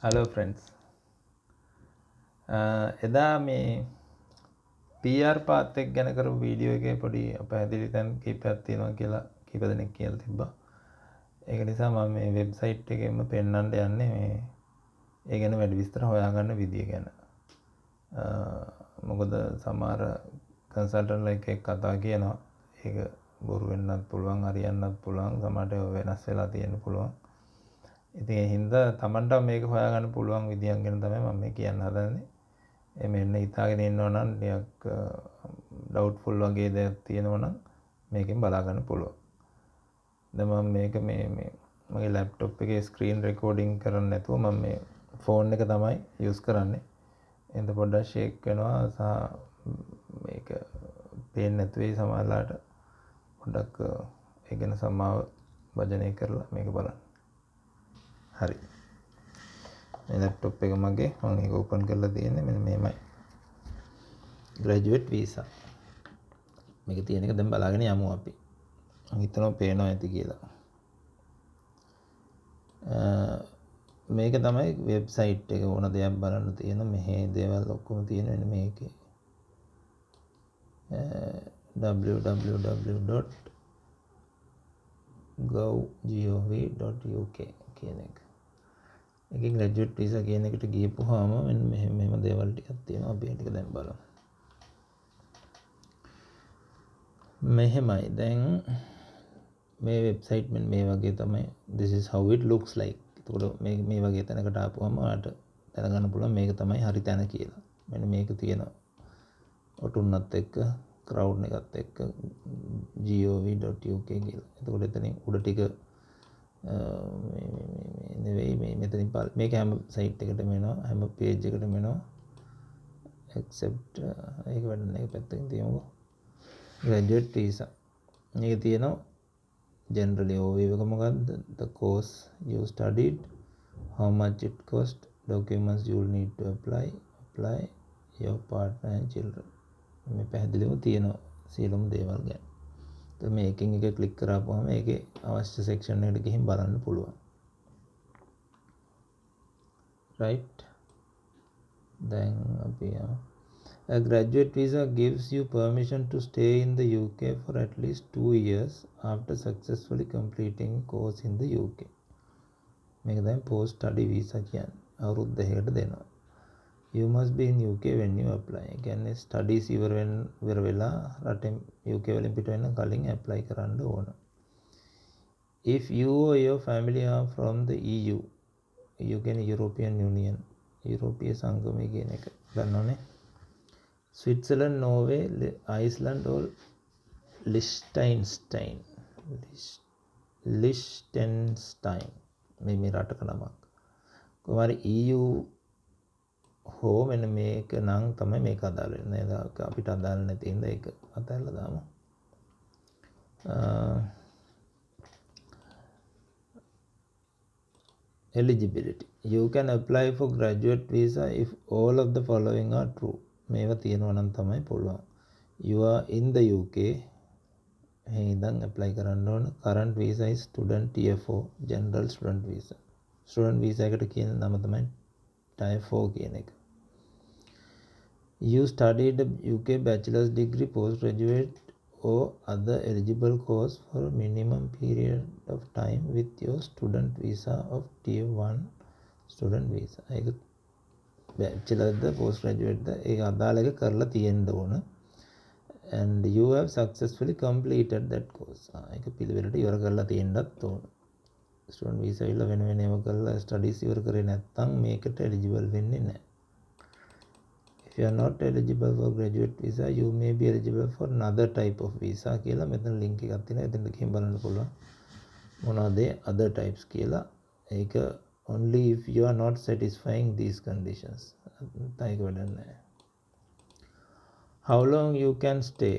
Hello friends. එදා මේ PR පාත් එක ගැන කරපු වීඩියෝ එකේ පොඩි පැහැදිලි තැන් කීපයක් තියෙනවා කියලා කීප දෙනෙක් කියලා තිබ්බා. ඒක නිසා මම මේ වෙබ්සයිට් එකෙන්ම පෙන්නන්න යන්නේ මේ ඒ ගැන වැඩි විස්තර හොයාගන්න විදිය ගැන. මොකද සමහර කන්සල්ටන්ට්ලා එක්ක කතා කියනවා. ඒක බොරු වෙන්නත් පුළුවන්, හරියන්නත් පුළුවන්, සමහරට වෙනස් වෙලා තියෙන්න පුළුවන්. ඉතින් ඒ හින්දා Tamanට මේක හොයාගන්න පුළුවන් විදියක් ගැන තමයි මම මේ කියන්න හදන්නේ. මෙන්න හිතාගෙන ඉන්නවා නම් ටිකක් ඩවුට්ෆුල් වගේ දේවල් තියෙනවා නම් මේකෙන් බලා ගන්න පුළුවන්. දැන් මම මේක මේ මගේ ලැප්ටොප් එකේ ස්ක්‍රීන් රෙකෝඩින් කරන්න නැතුව මම මේ ෆෝන් එක තමයි යූස් කරන්නේ. එතකොට පොඩ්ඩක් ෂේක් වෙනවා සහ මේක පේන්නේ නැතු වෙයි සමහරලාට. පොඩ්ඩක් ඒ ගැන සමාව වජනය කරලා මේක බලන්න. හරි. මේ ලැප්ටොප් එක මගේ මම ඒක ඕපන් කරලා තියෙන්නේ මෙන්න මේමයි. Graduate visa. මේක තියෙන එක දැන් බලාගෙන යමු අපි. මම හිතනවා පේනවා ඇති කියලා. මේක තමයි වෙබ්සයිට් එක. ඕන දෙයක් බලන්න තියෙන මෙහි දේවල් ඔක්කොම තියෙන මෙන්න මේකේ. www.gov.uk කියන එක. එකකින් ග්‍රැජුවේට් වීසා කියන එකට ගියපුවාම මෙන්න මෙහෙම දේවල් ටිකක් තියෙනවා. අපි ඒක දැන් බලමු. මෙහෙමයි. දැන් මේ වෙබ්සයිට් මෙන්න මේ වගේ තමයි. this is how it looks like. එතකොට මේ වගේ තැනකට ආපුවම ඔයාලට දැනගන්න පුළුවන් මේක තමයි හරි තැන කියලා. මෙන්න මේක තියෙනවා. ඔටුන්නත් එක්ක ක්‍රවුඩ් එකත් එක්ක gov.uk කියලා. එතකොට එතනින් උඩ ටික මේ මෙතනින් මේක හැම සයිට් එකකටම එනවා, හැම පේජ් එකකටම එනවා. accept ඒක වැඩන්නේ ඒක පැත්තකින් තියමුකෝ. graduate visa. මේක තියෙනවා generally overview එක මොකද්ද? the course you studied, how much it cost, documents you will need to apply, your partner and children. මේ පැහැදිලිව තියෙනවා සියලුම දේවල් ගැන. તો මේකෙන් එක ක්ලික් කරාපුවම ඒකේ අවශ්‍ය සෙක්ෂන් එකට ගිහින් බලන්න පුළුවන්. right. then අපි a graduate visa gives you permission to stay in the UK for at least 2 years after successfully completing course in the UK. මේක තමයි post study visa කියන්නේ. අවුරුදු 2කට දෙනවා. You must be in UK when you apply. කියන්නේ studies ඉවර වෙලා රටෙන් UK වලින් පිට වෙන කලින් apply කරන්න ඕන. If you or your family are from the EU, you can European Union, යුරෝපීය සංගමය කියන එක දන්නවනේ. Switzerland, Norway, Iceland or Liechtenstein. මේ රටක නමක්. කොහොමද EU හෝ මෙන්න මේක නම් තමයි මේක අදාළ වෙන්නේ. නේද? අපිට අදාළ නැති හින්දා ඒක අතහැරලා දාමු. eligibility. You can apply for graduate visa if all of the following are true. මේවා තියෙනවා නම් තමයි පුළුවන්. You are in the UK. එහෙනම් apply කරන්න ඕන. Current visa is student tier 4 general student visa. Student visa එකට කියන නම තමයි tier 4 කියන එක. You studied a UK bachelor's degree, postgraduate or other eligible course for a minimum period of time with your student visa of tier 1 student visa. ඒක bachelorද postgraduateද ඒක අදාළ එක කරලා තියෙන්න ඕන. And you have successfully completed that course. ඒක පිළිවෙලට ඉවර කරලා තියෙන්නත් ඕන. student visa ඉල්ල වෙන වෙනම කරලා studies ඉවර කරේ නැත්නම් මේකට eligible වෙන්නේ නැහැ. If you are not eligible for graduate visa, you may be eligible for another type of visa කියලා මෙතන link එකක් තියෙනවා. එතනට ගිහින් බලන්න පුළුවන්. මොනවාද other types කියලා. ඒක only if you are not satisfying these conditions. ඒක වැඩක් නැහැ. How long you can stay?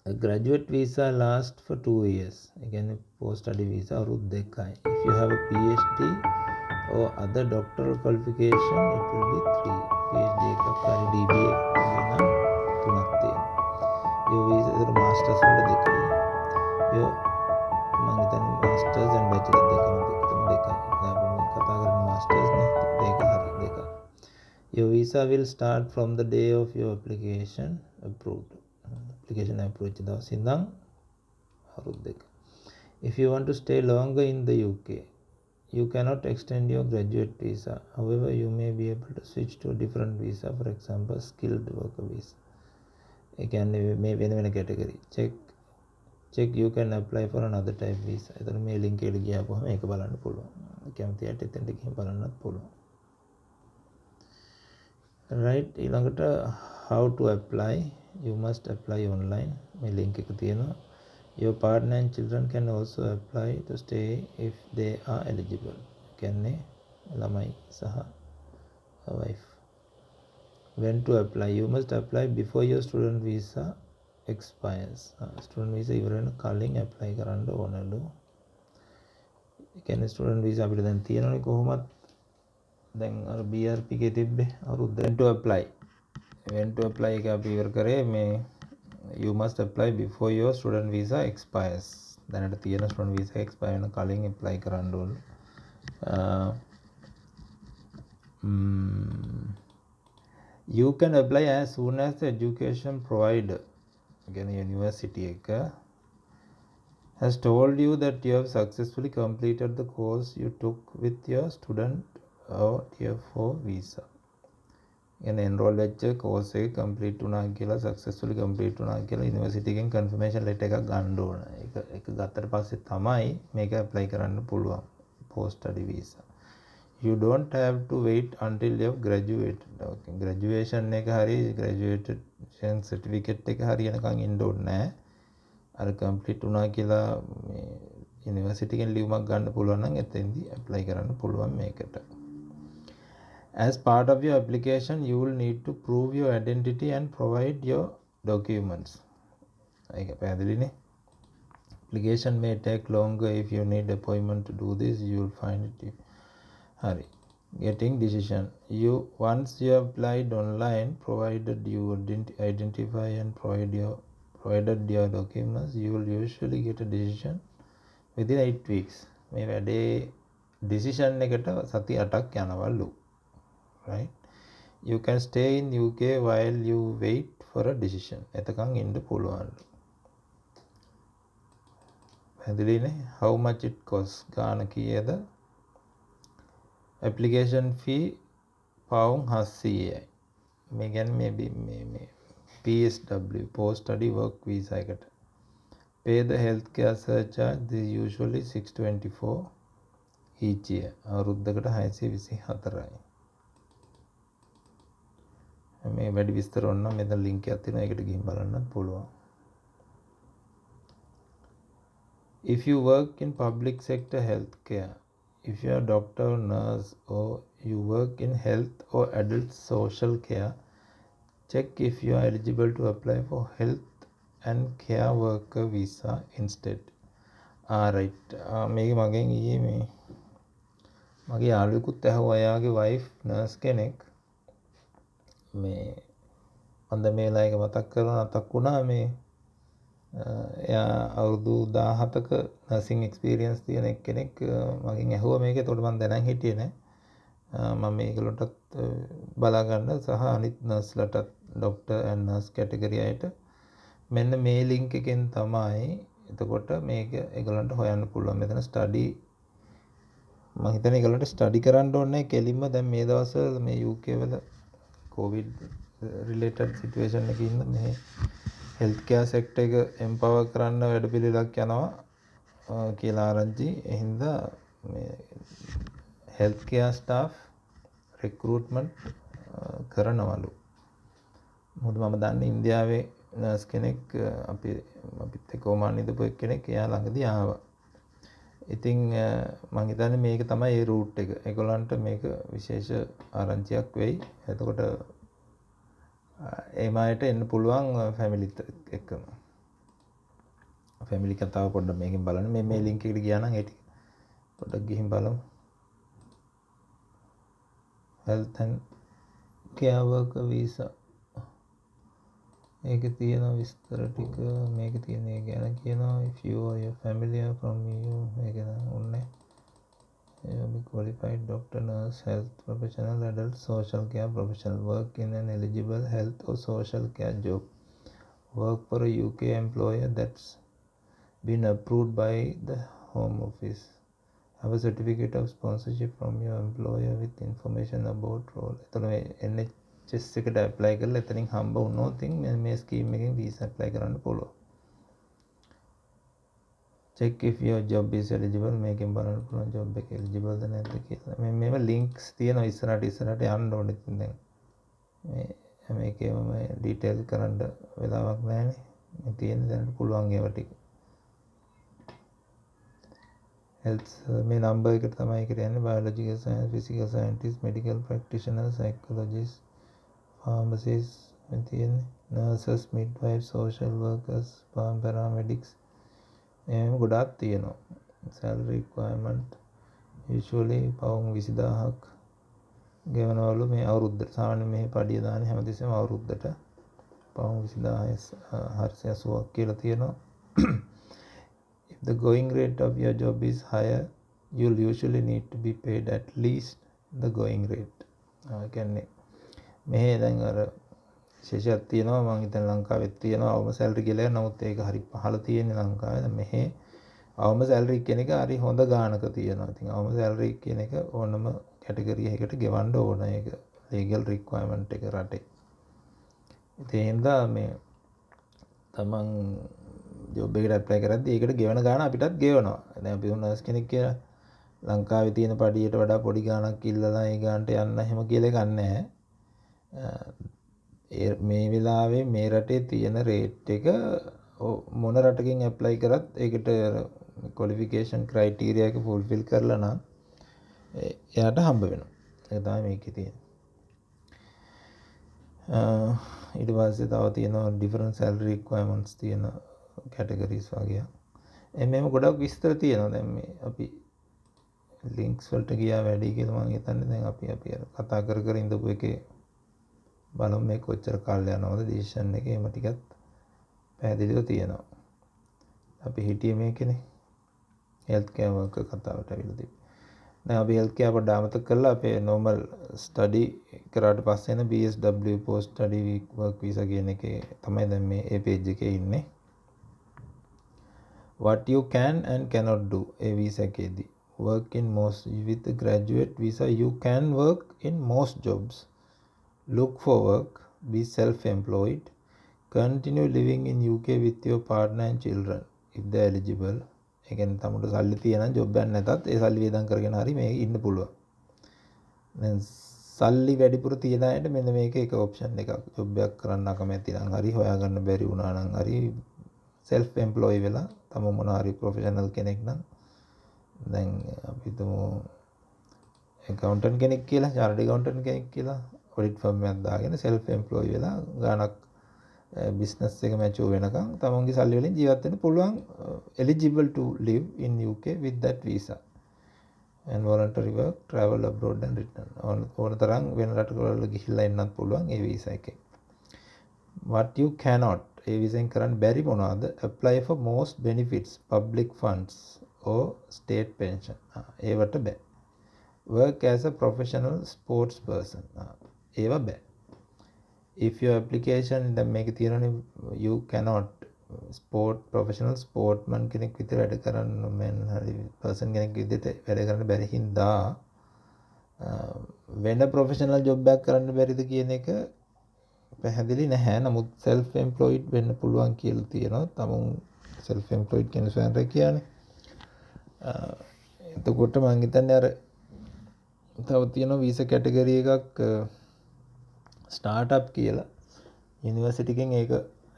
A graduate visa lasts for 2 years. Again, post study visa අවුරුදු 2යි. If you have a PhD or other doctoral qualification, it will be 3. PhD එකක් හරි DBA එකක් නම් 3ක් තියෙනවා. Your visa is masters වල 2යි. Your මම හිතන්නේ masters and bachelor දෙකම 2යි. දැන් අපි කතා කරන්නේ masters නේ. Your visa will start from the day of your application approved. Application approved දවස් ඉඳන් අවුරුදු දෙක. If you want to stay longer in the UK, you cannot extend your graduate visa. However, you may be able to switch to a different visa, for example, skilled worker visa. ඒ කියන්නේ මේ වෙන category. Check you can apply for another type visa. එතන මේ link එකට ගියාම මේක බලන්න පුළුවන්. කැමති අයට එතනට ගිහින් බලන්නත් පුළුවන්. Right, ඊළඟට how to apply. You must apply online. මේ link එක තියෙනවා. Your partner and children can also apply to stay if they are eligible. කියන්නේ ළමයි සහ wife. When to apply? You must apply before your student visa expires. Student visa ඉවර වෙන කලින් apply කරන්න ඕනලු. ඒ කියන්නේ student visa අපිට දැන් තියෙනවනේ කොහොමත් දැන් අර BRP එකේ තිබ්බේ අවුරුද්ද. When to apply? When to apply එක අපි ඉවර කරේ මේ you must apply before your student visa expires. දැනට තියෙන student visa expire වෙන කලින් apply කරන්න ඕන. You can apply as soon as the education provider, again university එක, has told you that you have successfully completed the course you took with your student or tier 4 visa. කියන්නේ enroll වෙච්ච course එක complete වුණා කියලා successfully complete වුණා කියලා university එකෙන් confirmation letter එකක් ගන්න ඕන. ඒක ගත්තට පස්සේ තමයි මේක apply කරන්න පුළුවන් post study visa. You don't have to wait until you have graduated. Okay. Graduation එක හරි graduation certificate එක හරි යනකම් ඉන්න ඕනේ නැහැ. අර complete වුණා කියලා මේ university එකෙන් ලියුමක් ගන්න පුළුවන් නම් එතෙන්දී apply කරන්න පුළුවන් මේකට. As part of your application, you will need to prove your identity and provide your documents. ඒක පැහැදිලිනේ. Application may take longer if you need appointment to do this. You will find it. Hurry. Getting decision. Once you applied online, provided you identify and provided your documents, you will usually get a decision within 8 weeks. මේ වැඩේ decision එකට සති 8ක් යනවලු. Right? You can stay in UK while you wait for a decision. එතකන් ඉන්න පුළුවන්ලු. පැහැදිලිනේ? How much it costs? ගාන කීයද? Application fee pound 700යි. මේ කියන්නේ මේ PSW post study work visa එකට. Pay the healthcare surcharge. This is usually 624 each year. අවුරුද්දකට 624යි. මේ වැඩි විස්තර ඕන නම් මෙතන link එකක් තියෙනවා. ඒකට ගිහින් බලන්නත් පුළුවන්. If you work in public sector healthcare, if you are a doctor or nurse or you work in health or adult social care, check if you are eligible to apply for health and care worker visa instead. Right. මේක මගෙන් ඊයේ මේ මගේ යාළුවෙකුත් ඇහුවා එයාගේ wife nurse කෙනෙක් මේ මන්ද මේ ලායක මතක් වුණා මේ එයා අවුරුදු 17ක නර්සින් එක්ස්පීරියන්ස් තියෙන කෙනෙක් මගෙන් ඇහුවා මේක. ඒතකොට මම දැනන් හිටියේ නෑ. මම මේගොල්ලන්ටත් බලා ගන්න සහ අනිත් නර්ස්ලටත් ડોක්ටර් ඇන්ඩ් නර්ස් කැටගරි අයට මෙන්න මේ ලින්ක් එකෙන් තමයි එතකොට මේක ඒගොල්ලන්ට හොයන්න පුළුවන්. මෙතන ස්ටඩි මම හිතන්නේ ඒගොල්ලන්ට ස්ටඩි කරන්න ඕනේ කෙලින්ම දැන් මේ දවස්වල මේ UK වල COVID related situation එකේ ඉන්න මේ health care sector එක empower කරන්න වැඩපිළිවෙලක් යනවා කියලා ආරංචි. එහෙනම් මේ health care staff recruitment කරනවලු. මොකද මම දන්නේ ඉන්දියාවේ නර්ස් කෙනෙක් අපිත් එක්ක ඔමාන් ඉඳපු කෙනෙක් එයා ළඟදී ආවා. ඉතින් මම හිතන්නේ මේක තමයි ඒ රූට් එක. ඒගොල්ලන්ට මේක විශේෂ ආරංචියක් වෙයි. එතකොට එමායට එන්න පුළුවන් ෆැමිලිත් එක්කම. ෆැමිලි කතාව පොඩ්ඩක් මේකෙන් බලන්න. මේ ලින්ක් එකට ගියා නම් ඒ ටික පොඩ්ඩක් ගිහින් බලමු. health and care worker visa. මේකේ තියෙන විස්තර ටික මේකේ තියෙන ඒ ගැන කියනවා. if you or your family are from EU මේක නෝන්නේ. be qualified doctor, nurse, health professional, adult social care professional, work in an eligible health or social care job, work for a UK employer that's been approved by the Home Office, have a certificate of sponsorship from your employer with information about role. එතකොට මේ NHS එකට apply කරලා එතනින් හම්බ වුණොත් මේ scheme එකෙන් visa apply කරන්න පුළුවන්. check if your job is eligible. මේකෙන් බලන්න පුළුවන් job එක eligible ද නැද්ද කියලා. මේව links තියෙනවා ඉස්සරහට යන්න ඕනේ. ඉතින් දැන් මේ මේකේම detail කරන්න වෙලාවක් නැහැනේ. මේ තියෙන දැනට පුළුවන් ඒවා ටික. health මේ number එකට තමයි කියන්නේ biological science, physical scientist, medical practitioner, psychologist, pharmacist, මේ තියෙන්නේ nurses, midwives, social workers, paramedics. එහෙම ගොඩාක් තියෙනවා. salary requirement usually පවුම් 20000ක් ගෙවනවලු මේ අවුරුද්දට. සාමාන්‍යයෙන් මේ පඩිය දාන්නේ හැමතිස්සෙම අවුරුද්දට පවුම් 20480ක් කියලා තියෙනවා. If the going rate of your job is higher, you'll usually need to be paid at least the going rate. කියන්නේ මේ දැන් අර විශේෂයක් තියෙනවා මම හිතන ලංකාවෙත් තියෙනවා අවම සැලරි කියලා. නමුත් ඒක හරි පහළ තියෙන්නේ ලංකාවේ. දැන් මෙහි අවම සැලරි කියන එක හරි හොඳ ගාණක තියෙනවා. ඉතින් අවම සැලරි කියන එක ඕනම කැටගරි එකකට ගෙවන්න ඕන. ඒක ලීගල් රික්වයර්මන්ට් එක රටේ. ඉතින් හින්දා මේ තමන් ජොබ් එකට ඇප්ලයි කරද්දී ඒකට ගෙවන ගාණ අපිටත් ගෙවනවා. දැන් අපි නර්ස් කෙනෙක් කියලා ලංකාවේ තියෙන පඩියට වඩා පොඩි ගාණක් ඉල්ලලා ඒ ගාණට යන්න එහෙම කියලා එකක් නැහැ. මේ වෙලාවේ මේ රටේ තියෙන රේට් එක මොන රටකින් ඇප්ලයි කරත් ඒකට ක්වොලිෆිකේෂන් ක්‍රයිටීරියා එක ෆුල්ෆිල් කරලා නම් එයාට හම්බ වෙනවා. ඒක තමයි මේකේ තියෙන්නේ. ඊට පස්සේ තව තියෙනවා ඩිෆරන්ට් සැලරි රික්වයර්මන්ට්ස් තියෙන කැටගරිස් වගේ. එමෙම ගොඩක් විස්තර තියෙනවා. දැන් මේ අපි ලින්ක්ස් වලට ගියා වැඩි කියලා මම හිතන්නේ. දැන් අපි කතා කර ඉඳපු එකේ බලමු මේ කොච්චර කාලය යනවද ඩිසිෂන් එකේ. එහෙම ටිකක් පැහැදිලිව තියෙනවා. අපි හිටියේ මේකනේ හෙල්ත් කෙයාර් වර්කර් කතාවට අවිලා තිබ්බේ. දැන් අපි හෙල්ත් කෙයාර් පොඩ්ඩක් අමතක කරලා අපේ normal study කරාට පස්සේ එන BSW post study work visa කියන එකේ තමයි දැන් මේ ඒ page එකේ ඉන්නේ. What you can and cannot do A visa එකේදී. Work in most with the graduate visa you can work in most jobs. Look for work, be self-employed, continue living in UK with your partner and children if they are eligible. ඒ කියන්නේ තමුන්ට සල්ලි තියෙන job එකක් නැතත් ඒ සල්ලි වේදම් කරගෙන හරි මේක ඉන්න පුළුවන්. දැන් සල්ලි වැඩිපුර තියන අයට මෙන්න මේක එක ඔප්ෂන් එකක්. ජොබ් එකක් කරන්න අකමැති නම් හරි හොයාගන්න බැරි වුණා නම් හරි self employed වෙලා තම මොන හරි ප්‍රොෆෙෂනල් කෙනෙක් නම් දැන් අපි හිතමු accountant කෙනෙක් කියලා, chartered accountant කෙනෙක් කියලා ඔඩිට් ෆර්ම් එකක් දාගෙන self employed වෙලා ගානක් business එක මැචුව වෙනකන් තමන්ගේ සල්ලි වලින් ජීවත් වෙන්න පුළුවන්. eligible to live in UK with that visa and voluntary work, travel abroad and return. ඕන තරම් වෙන රටවල ගිහිල්ලා එන්නත් පුළුවන් ඒ visa එකෙන්. what you cannot A visa එකෙන් කරන්න බැරි මොනවද? apply for most benefits, public funds or state pension. ඒවට බෑ. work as a professional sports person. ඒවා බෑ. if your application දැන් මේක තියෙනනේ you cannot professional sportman කෙනෙක් විතර වැඩ කරන්න men හරි person කෙනෙක් විදිහට වැඩ කරන්න බැරි හින්දා වෙන professional job එකක් කරන්න බැරිද කියන එක පැහැදිලි නැහැ. නමුත් self employed වෙන්න පුළුවන් කියලා තියෙනවා. තමුන් self employed කියන ස්වයං කියන්නේ. එතකොට මම හිතන්නේ අර තව තියෙනවා visa category එකක් startup කියලා. යුනිවර්සිටි එකෙන් ඒක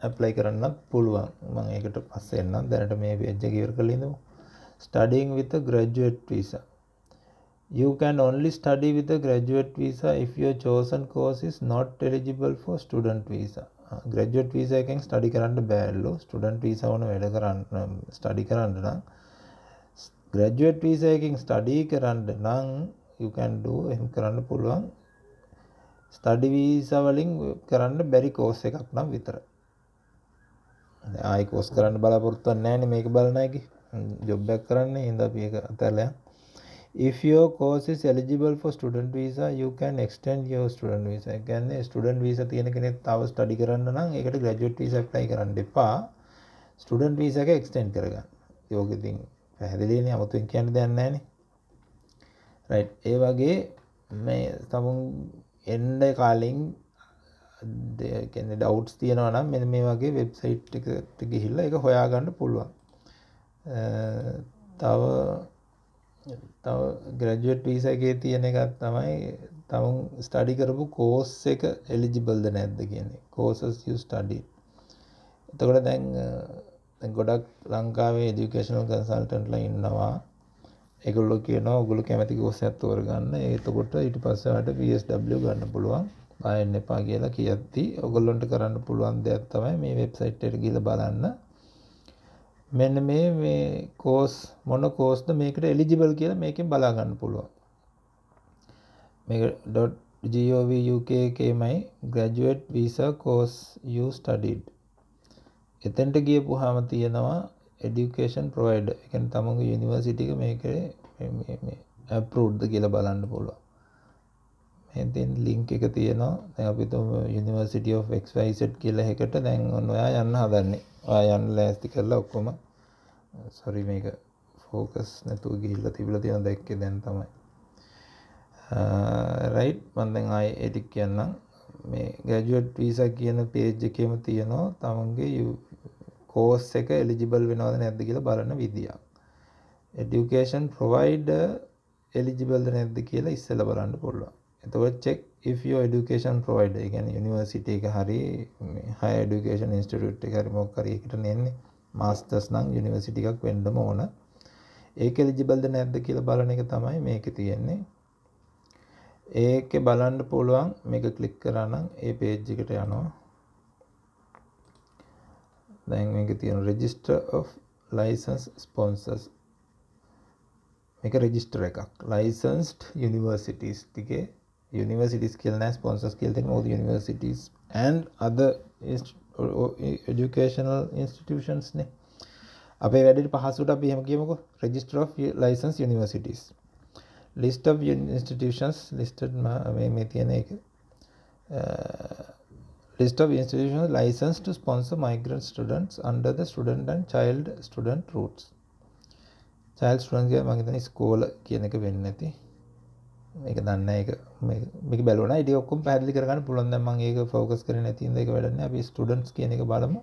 ඇප්ලයි කරන්නත් පුළුවන්. මම ඒකට පස්සේ එන්නම්. දැනට මේ page එක ඉවර කරලා ඉඳමු. Studying with a graduate visa. You can only study with a graduate visa if your chosen course is not eligible for student visa. graduate visa එකෙන් study කරන්න බෑලු. student visa වුණ වැඩ කරන්න study කරන්න නම් graduate visa එකෙන් study කරන්න නම් you can do එහෙම කරන්න පුළුවන්. study visa වලින් කරන්න බැරි course එකක් නම් විතරයි. ආයි course කරන්න බලාපොරොත්තු වෙන්නේ නැහැ නේ මේක බලන එකේ. job එකක් කරන්නේ. හින්දා අපි ඒක අතහැරලා if your course is eligible for student visa, you can extend your student visa. කියන්නේ student visa තියෙන කෙනෙක් තව study කරන්න නම් ඒකට graduate visa apply කරන්න එපා. student visa එක extend කරගන්න. ඒක ඉතින් පැහැදිලිනේ, 아무තෙන් කියන්න දෙයක් නැහැ නේ. right. ඒ වගේ මේ තමුන් එන්න කාලෙන් කියන්නේ doubts තියෙනවා නම් මෙන්න මේ වගේ website එකට ගිහිල්ලා ඒක හොයාගන්න පුළුවන්. තව graduate visa එකේ තියෙන එකක් තමයි තමුන් study කරපු course එක eligible ද නැද්ද කියන්නේ. courses you studied. එතකොට දැන් ගොඩක් ලංකාවේ educational consultant ලා ඉන්නවා. ඒගොල්ලෝ කියනවා ඔයගොල්ලෝ කැමති course එකක් තෝරගන්න. එතකොට ඊට පස්සේ ඔයාලට PSW ගන්න පුළුවන්. ආයෙත් එපා කියලා කියද්දි ඔයගොල්ලන්ට කරන්න පුළුවන් දෙයක් තමයි මේ වෙබ්සයිට් එකට ගිහලා බලන්න. මෙන්න මේ course මොන course ද මේකට eligible කියලා මේකෙන් බලා ගන්න පුළුවන්. මේක .gov UK එකේමයි graduate visa course you studied. එතෙන්ට ගියපුවාම තියෙනවා education provider. ඒ කියන්නේ තමන්ගේ යුනිවර්සිටි එක මේකේ මේ approved ද කියලා බලන්න පුළුවන්. මෙතෙන් link එක තියෙනවා. දැන් අපි University of XYZ කියලා එකකට දැන් ඔයා යන්න හදන්නේ. ඔයා යන්න ලෑස්ති කරලා ඔක්කොම sorry මේක focus නැතුව ගිහිල්ලා තිබිලා තියෙන දැක්කේ දැන් තමයි. right මම දැන් ආයේ ඒ ටික කියන්නම්. මේ graduate visa කියන page එකේම තියෙනවා තමන්ගේ course එක eligible වෙනවද නැද්ද කියලා බලන විදියක්. education provider eligible ද නැද්ද කියලා ඉස්සෙල්ලා බලන්න පුළුවන්. එතකොට check if your education provider, ඒ කියන්නේ university එක හරි higher education institute එක හරි මොකක් හරි එකට නෙන්නේ masters නම් university එකක් වෙන්නම ඕන. ඒක eligible ද නැද්ද කියලා බලන එක තමයි මේකේ තියෙන්නේ. ඒකේ බලන්න පුළුවන්. මේක click කරා නම් ඒ page එකට යනවා. දැන් මේකේ තියෙන register of license sponsors. මේක register එකක්. licensed universities ටිකේ universities කියලා නෑ, sponsors කියලා තියෙන all the universities and other educational institutions නේ. අපේ වැඩේට පහසුවට අපි එහෙම කියමුකෝ. register of licensed universities. list of institutions listed මේ තියෙන එක. list of institutions licensed to sponsor migrant students under the student and child student routes. child student කියන්නේ මම හිතන්නේ ස්කෝල කියන එක වෙන්නේ නැති. මේක දන්නේ නැහැ. මේක බැලුවා නම් ඉතින් ඔක්කොම පැහැදිලි කරගන්න පුළුවන්. දැන් මම ඒක ફોકસ කරේ නැති ඉඳ ඒක වැඩක් නැහැ. අපි students කියන එක බලමු.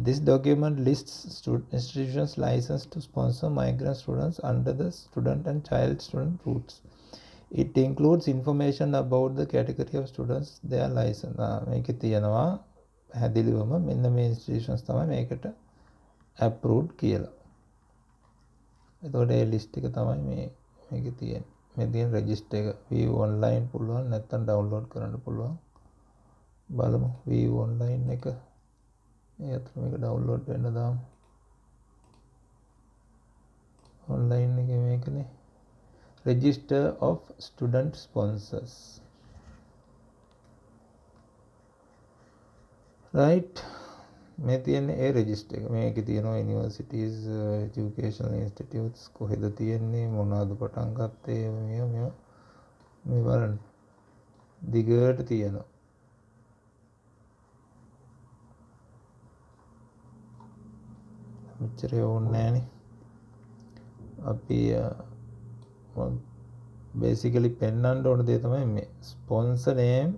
This document lists institutions licensed to sponsor migrant students under the student and child student routes. It includes information about the category of students they are licensed. මේකේ තියෙනවා පැහැදිලිවම මෙන්න මේ institutions තමයි මේකට approved කියලා. එතකොට ඒ list එක තමයි මේකේ තියෙන්නේ. මේ තියෙන register එක view online පුළුවන් නැත්නම් download කරන්න පුළුවන්. බලමු view online එක. ඒත් මේක download වෙන්න දාමු. online එකේ මේකනේ. register of student sponsors. right. මේ තියෙන්නේ ඒ register එක. මේකේ තියෙනවා universities, educational institutes කොහෙද තියෙන්නේ, මොනවාද පටන් ගත්තේ, මේ බලන්න. දිගට තියෙනවා. මෙච්චර ඕනේ නැහනේ. අපි basically පෙන්වන්න ඕන දේ තමයි මේ sponsor name,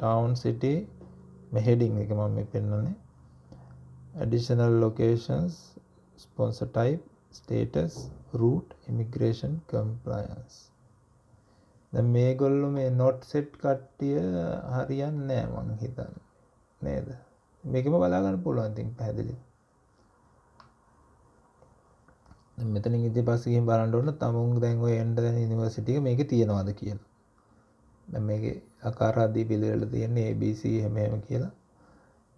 town, city, මේ heading එක මම මේ පෙන්වන්නේ. additional locations, sponsor type, status, route, immigration, compliance. දැන් මේගොල්ලෝ මේ not set කට්ටිය හරියන්නේ නැහැ මං හිතන්නේ. නේද? මේකම බලා ගන්න පුළුවන් ඉතින් පැහැදිලි. දැන් මෙතනින් ඉඳි පස්සේ ගිහින් බලන්න ඕන තමුන් දැන් ඔය එන්න දැන් යුනිවර්සිටි එක මේකේ තියනවාද කියලා. දැන් මේකේ ආකාර ආදී පිළිවෙල තියෙන්නේ ABC එහෙම කියලා.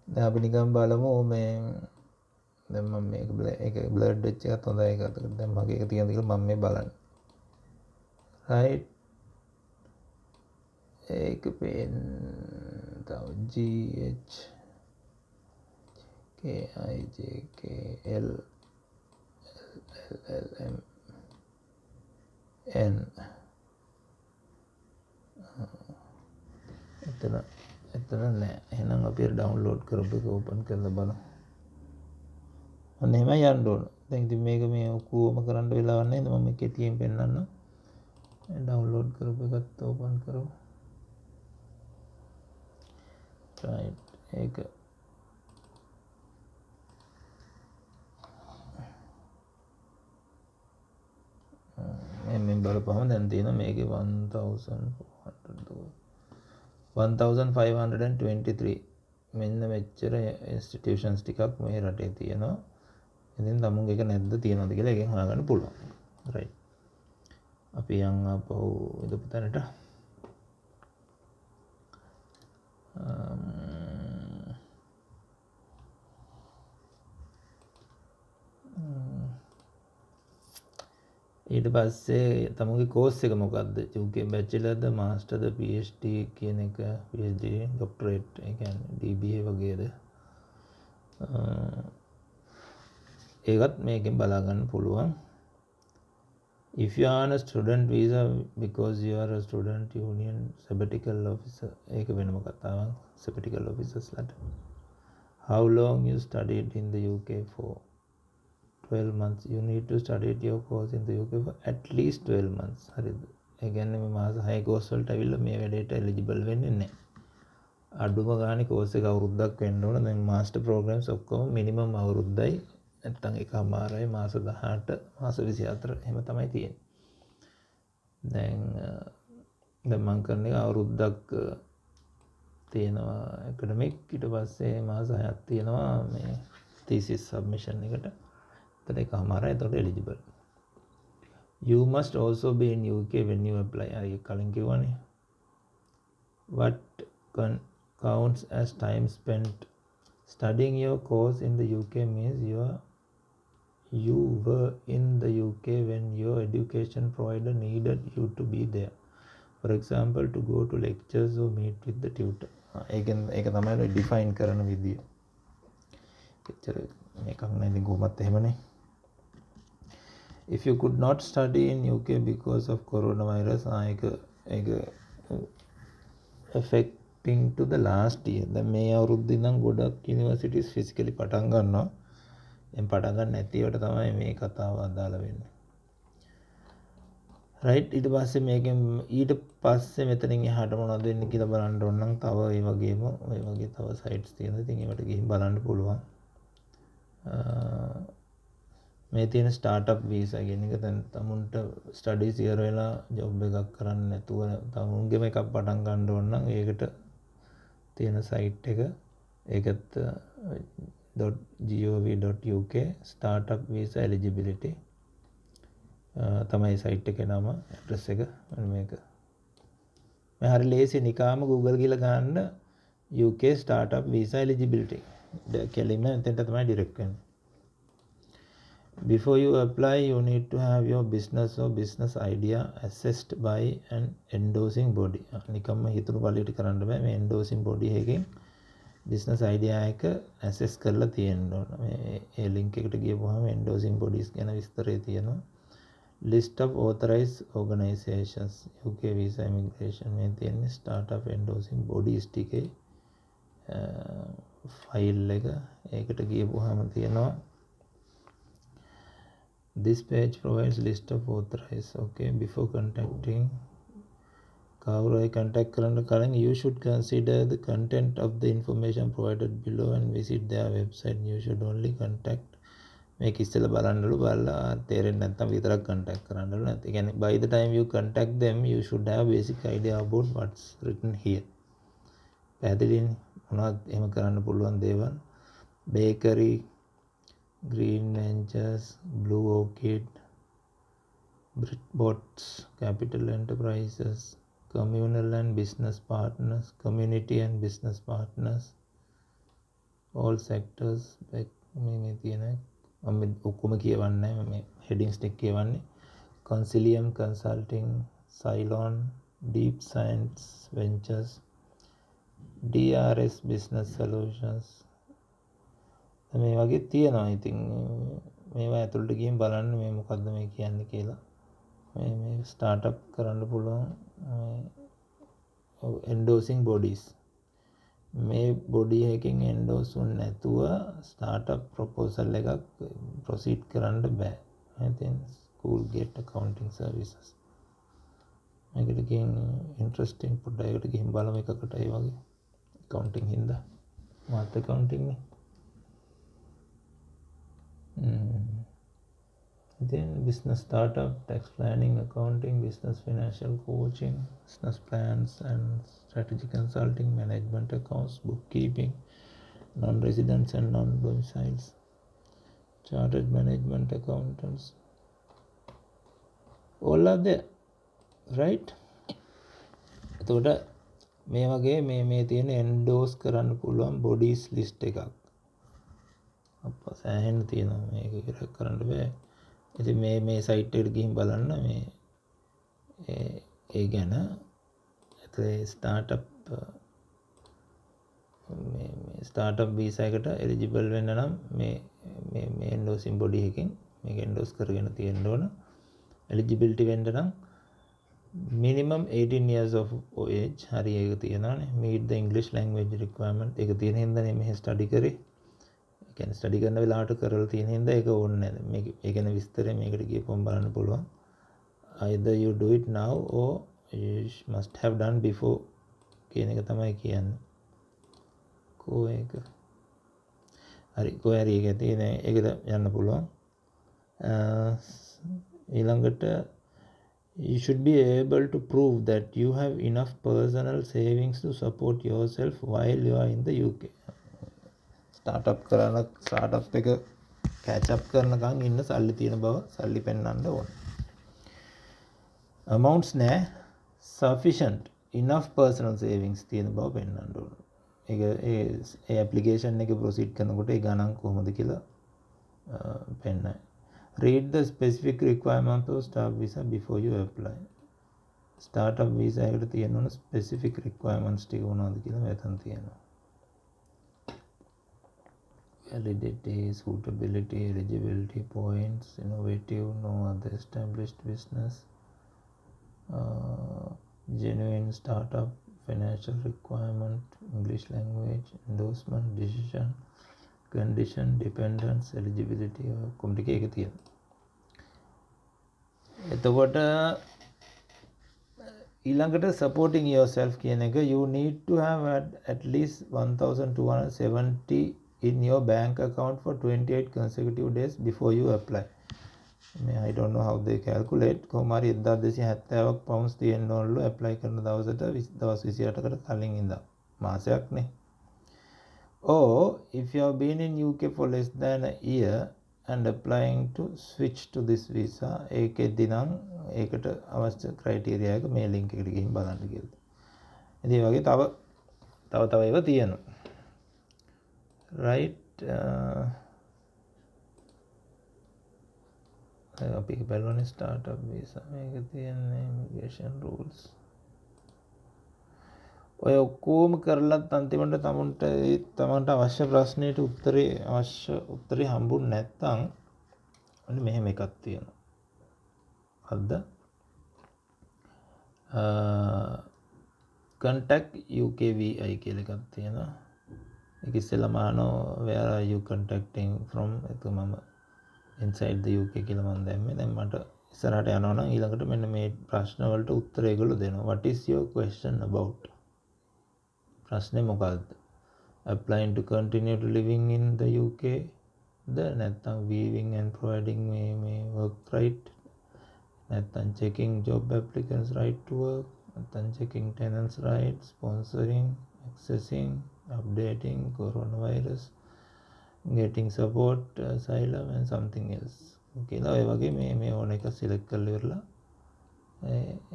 දැන් අපි නිකන් බලමු මේ දැන් මම මේක ඒක බ්ලර්ඩ් වෙච්ච එකත් හොඳයි ඒකට. දැන් මගේ එක තියෙනද කියලා මම මේ බලන්නේ. right. ඒක පෙන් තව GH KIJKL LLM N එතන නෑ. එහෙනම් අපි ඩවුන්ලෝඩ් කරපු එක ඕපන් කරලා බලමු. අන්න එහෙමයි යන්න ඕන. දැන් ඉතින් මේක මේ ඔක්කොම කරන්න වෙලාවක් නැහැ. මම මේ කෙටියෙන් පෙන්නන්නම්. ඩවුන්ලෝඩ් කරපු එකත් ඕපන් කරමු. right ඒක මෙන්න බලපුවම දැන් තියෙන මේකේ 1523 මෙන්න මෙච්චර ඉන්ස්ටිටියුෂන්ස් ටිකක් මේ රටේ තියෙනවා. ඉතින් තමුන් එක නැද්ද තියනවද කියලා එකෙන් හොයාගන්න පුළුවන්. right අපි යන් ආපහු ඉදපු තැනට ඊට පස්සේ තමුගේ කෝස් එක මොකක්ද? UK බැචලර්ද මාස්ටර්ද PhD කියන එක PhD ડોක්ටරේට් ඒ කියන්නේ DBA වගේද ඒකත් මේකෙන් බලා ගන්න පුළුවන්. If you are on a student visa because you are a student union sabbatical officer ඒක වෙනම කතාවක්. sabbatical officers ලට how long you studied in the UK for 12 months you need to study your course in the UK for at least 12 months හරිද? ඒ කියන්නේ මේ මාස 6 course වලට අවිල්ල මේ වැඩේට එලිජිබල් වෙන්නේ නැහැ. අඩුම ගානේ කෝස් එක අවුරුද්දක් වෙන්න ඕන. දැන් මාස්ටර් ප්‍රෝග්‍රෑම්ස් ඔක්කොම මිනිමම් අවුරුද්දයි නැත්තම් එකමාරයි මාස 18 මාස 24 එහෙම තමයි තියෙන්නේ. දැන් මම කරන එක අවුරුද්දක් තියෙනවා ඇකඩමික් ඊට පස්සේ මාස 6ක් තියෙනවා මේ thesis submission එකට. එතන එකමාරයි එතකොට eligible. You must also be in UK when you apply. අය කලින් කිව්වනේ. What counts as time spent studying your course in the UK means you were in the UK when your education provider needed you to be there. For example, to go to lectures or meet with the tutor. ඒක තමයි define කරන විදිය. එච්චර මේකක් නෑ ඉතින් කොහොමත් එහෙමනේ. If you could not study in UK because of coronavirus, ඒක affecting to the last year. දැන් මේ අවුරුද්දේ ඉඳන් ගොඩක් universities physically පටන් ගන්නවා. දැන් පටන් ගන්න නැති ඒවට තමයි මේ කතාව අදාළ වෙන්නේ. right ඊට පස්සේ මේකෙන් ඊට පස්සේ මෙතනින් එහාට මොනවද වෙන්නේ කියලා බලන්න ඕන නම් තව ඒ වගේම ඔය වගේ තව sites තියෙනවා. ඉතින් ඒවට ගිහින් බලන්න පුළුවන්. මේ තියෙන ස්ටාර්ට්අප් වීසා කියන එක දැන් තමුන්ට ස්ටඩීස් ඉවර වෙලා ජොබ් එකක් කරන්න නැතුව තමුන්ගේම එකක් පටන් ගන්න ඕන නම් ඒකට තියෙන සයිට් එක ඒකත් .gov.uk startup visa eligibility තමයි සයිට් එකේ නම ඇඩ්‍රස් එක මේක මේ හරි ලේසි නිකාම Google ගිහලා ගන්න UK startup visa eligibility කෙලින්ම එතනට තමයි ඩිරෙක්ට් වෙන්නේ. Before you apply, you need to have your business or business idea assessed by an endorsing body. නිකම්ම හිතුණු පළියට කරන්න බෑ. මේ endorsing body එකකින් business idea එක assess කරලා තියෙන්න ඕන. මේ link එකට ගියපුවාම endorsing bodies ගැන විස්තරය තියෙනවා. List of authorized organizations UK visa immigration මේ තියෙන්නේ startup endorsing bodies ටිකේ ෆයිල් එක ඒකට ගියපුවාම තියෙනවා. This page provides list of authorized. Okay, before contacting Kaurai contact කරන්න කලින් you should consider the content of the information provided below and visit their website. You should only contact මේක ඉස්සෙල්ලා බලන්නලු බලලා තේරෙන්නේ නැත්නම් විතරක් contact කරන්නලු නැත්නම් ඒ කියන්නේ by the time you contact them you should have basic idea about what's written here. පැහැදිලිනේ මොනවද එහෙම කරන්න පුළුවන් දේවල් bakery Green Ventures, Blue Orchid, BritBots, Capital Enterprises, Communal and Business Partners, Community and Business Partners, all sectors. මේ තියෙන මම ඔක්කොම කියවන්නේ නැහැ මේ headings ටික කියවන්නේ. Concilium Consulting, Cylon, Deep Science Ventures, DRS Business Solutions මේ වගේ තියෙනවා. ඉතින් මේවා ඇතුළට ගිහින් බලන්න මේ මොකද්ද මේ කියන්නේ කියලා. මේ ස්ටාර්ට්අප් කරන්න පුළුවන් endorsing bodies. මේ බොඩි එකකින් එන්ඩෝස් වුනේ නැතුව ස්ටාර්ට්අප් ප්‍රොපෝසල් එකක් ප්‍රොසීඩ් කරන්න බෑ. ඉතින් ස්කූල් ගේට් accounting services. මේකට කියන්නේ ඉන්ටරෙස්ටිං පොඩ්ඩක් ඒකට ගිහින් බලමු එකකට ඒ වගේ accounting හින්දා මාත් accounting නේ. Then business startup, tax planning, accounting, business financial coaching, business plans and strategy consulting, management accounts, bookkeeping, non-residents and non-domiciles, chartered management accountants. All are there, right? එතකොට මේ වගේ මේ තියෙන endorse කරන්න පුළුවන් bodies list එකක්. අප්පා සෑහෙන්න තියෙනවා මේක ඉවර කරන්න බෑ. ඉතින් මේ සයිට් එකට ගිහින් බලන්න මේ ඒ ගැන ඒතේ ස්ටාර්ට්අප් වීසා එකට එලිජිබල් වෙන්න නම් මේ එන්ඩෝසින් බොඩි එකකින් මේක එන්ඩෝස් කරගෙන තියෙන්න ඕන. එලිජිබිලිටි වෙන්න නම් minimum 18 years of age හරි ඒක තියෙනවානේ. meet the English language requirement ඒක තියෙන හින්දානේ මෙහෙ ස්ටඩි කරේ. ඒ කියන්නේ ස්ටඩි කරන වෙලාවට කරලා තියෙන හින්දා ඒක ඕනේ නැහැ. මේක ඒ ගැන විස්තරය මේකට ගියපුවම බලන්න පුළුවන්. either you do it now or you must have done before කියන එක තමයි කියන්නේ. කෝ ඒක හරි කොහරි එක තියෙන ඒකද යන්න පුළුවන්. ඊළඟට you should be able to prove that you have enough personal savings to support yourself while you are in the UK. startup එක catch up කරනකන් ඉන්න සල්ලි තියෙන බව සල්ලි පෙන්වන්න ඕන. amounts නෑ sufficient enough personal savings තියෙන බව පෙන්වන්න ඕන. ඒක ඒ application එක proceed කරනකොට ඒ ගණන් කොහොමද කියලා පෙන්නයි. read the specific requirements of staff visa before you apply. startup visa එකට තියෙන ඕන specific requirements ටික මොනවද කියලා මෙතන තියෙනවා. validity, suitability, eligibility points, innovative, no other established business, genuine startup, financial requirement, English language, endorsement, decision, condition, dependence, eligibility කොම්ප්ලිකේ එක තියෙනවා. එතකොට ඊළඟට supporting yourself කියන එක you need to have at least 1270 in your bank account for 28 consecutive days before you apply. I don't know how they calculate. කොහොම හරි 1270ක් pounds තියෙන්න ඕනලු apply කරන දවසට දවස් 28කට කලින් ඉඳන් මාසයක් නේ. Or if you have been in UK for less than a year and applying to switch to this visa ඒකෙදි නම් ඒකට අවශ්‍ය criteria එක මේ link එකට ගිහින් බලන්න කියලා. ඉතින් ඒ වගේ තව ඒවා තියෙනවා. right අපි බලන්නේ startup visa මේක තියෙන්නේ immigration rules. ඔය ඔක්කොම කරලත් අන්තිමට තමන්ට අවශ්‍ය ප්‍රශ්නෙට උත්තරේ හම්බුනේ නැත්නම් අන්න මෙහෙම එකක් තියෙනවා. හරිද? contact UKVI කියලා එකක් තියෙනවා. ඒක ඉස්සෙල්ලාම අහනවා where are you contacting from? ඒක මම inside the UK කියලා මම දැම්මේ. දැන් මට ඉස්සරහට යනවා නම් ඊළඟට මෙන්න මේ ප්‍රශ්න වලට උත්තර ඒගොල්ලෝ දෙනවා. what is your question about? ප්‍රශ්නේ මොකක්ද? applying to continue to living in the UK ද නැත්නම් viewing and providing මේ work right නැත්නම් checking job applicants right to work නැත්නම් checking tenants rights sponsoring accessing updating coronavirus getting support asylum and something else කියලා ඔය වගේ මේ ඕන එක select කරලා ඉවරලා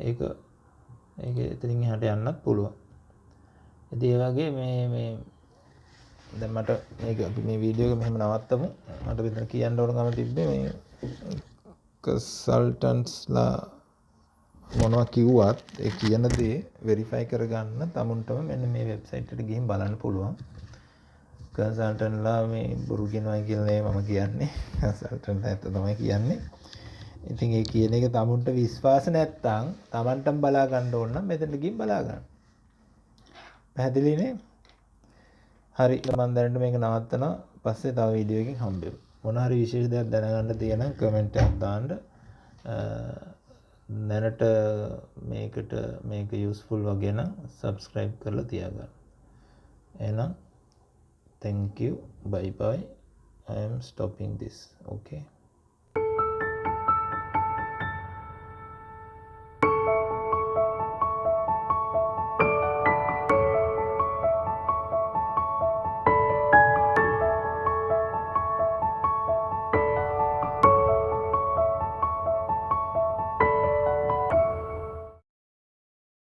ඒක එතනින් එහාට යන්නත් පුළුවන්. ඉතින් ඒ වගේ මේ දැන් මට මේක අපි මේ වීඩියෝ එක මෙහෙම නවත්තමු. මට මෙතන කියන්න ඕනකම තිබ්බේ මේ කන්සල්ටන්ට්ස්ලා මොනවා කිව්වත් ඒ කියන දේ වෙරිෆයි කරගන්න තමුන්ටම මෙන්න මේ වෙබ්සයිට් එකට ගිහින් බලන්න පුළුවන්. කන්සල්ටන්ට්ලා මේ බොරු කියනවා කියලා නෙවෙයි මම කියන්නේ. කන්සල්ටන්ට්ලා ඇත්ත තමයි කියන්නේ. ඉතින් ඒ කියන එක තමුන්ට විශ්වාස නැත්තම් තමන්ටම බලා ගන්න ඕන නම් මෙතනට ගිහින් බලා ගන්න. පැහැදිලිනේ? හරි මම දැනට මේක නවත්තනවා. පස්සේ තව වීඩියෝ එකකින් හම්බෙමු. මොන හරි විශේෂ දෙයක් දැනගන්න තියෙන නම් කමෙන්ට් එකක් දාන්න. දැනට මේකට මේක යූස්ෆුල් වගේ නම් subscribe කරලා තියාගන්න. එහෙනම් thank you, bye bye. I am stopping this. Okay.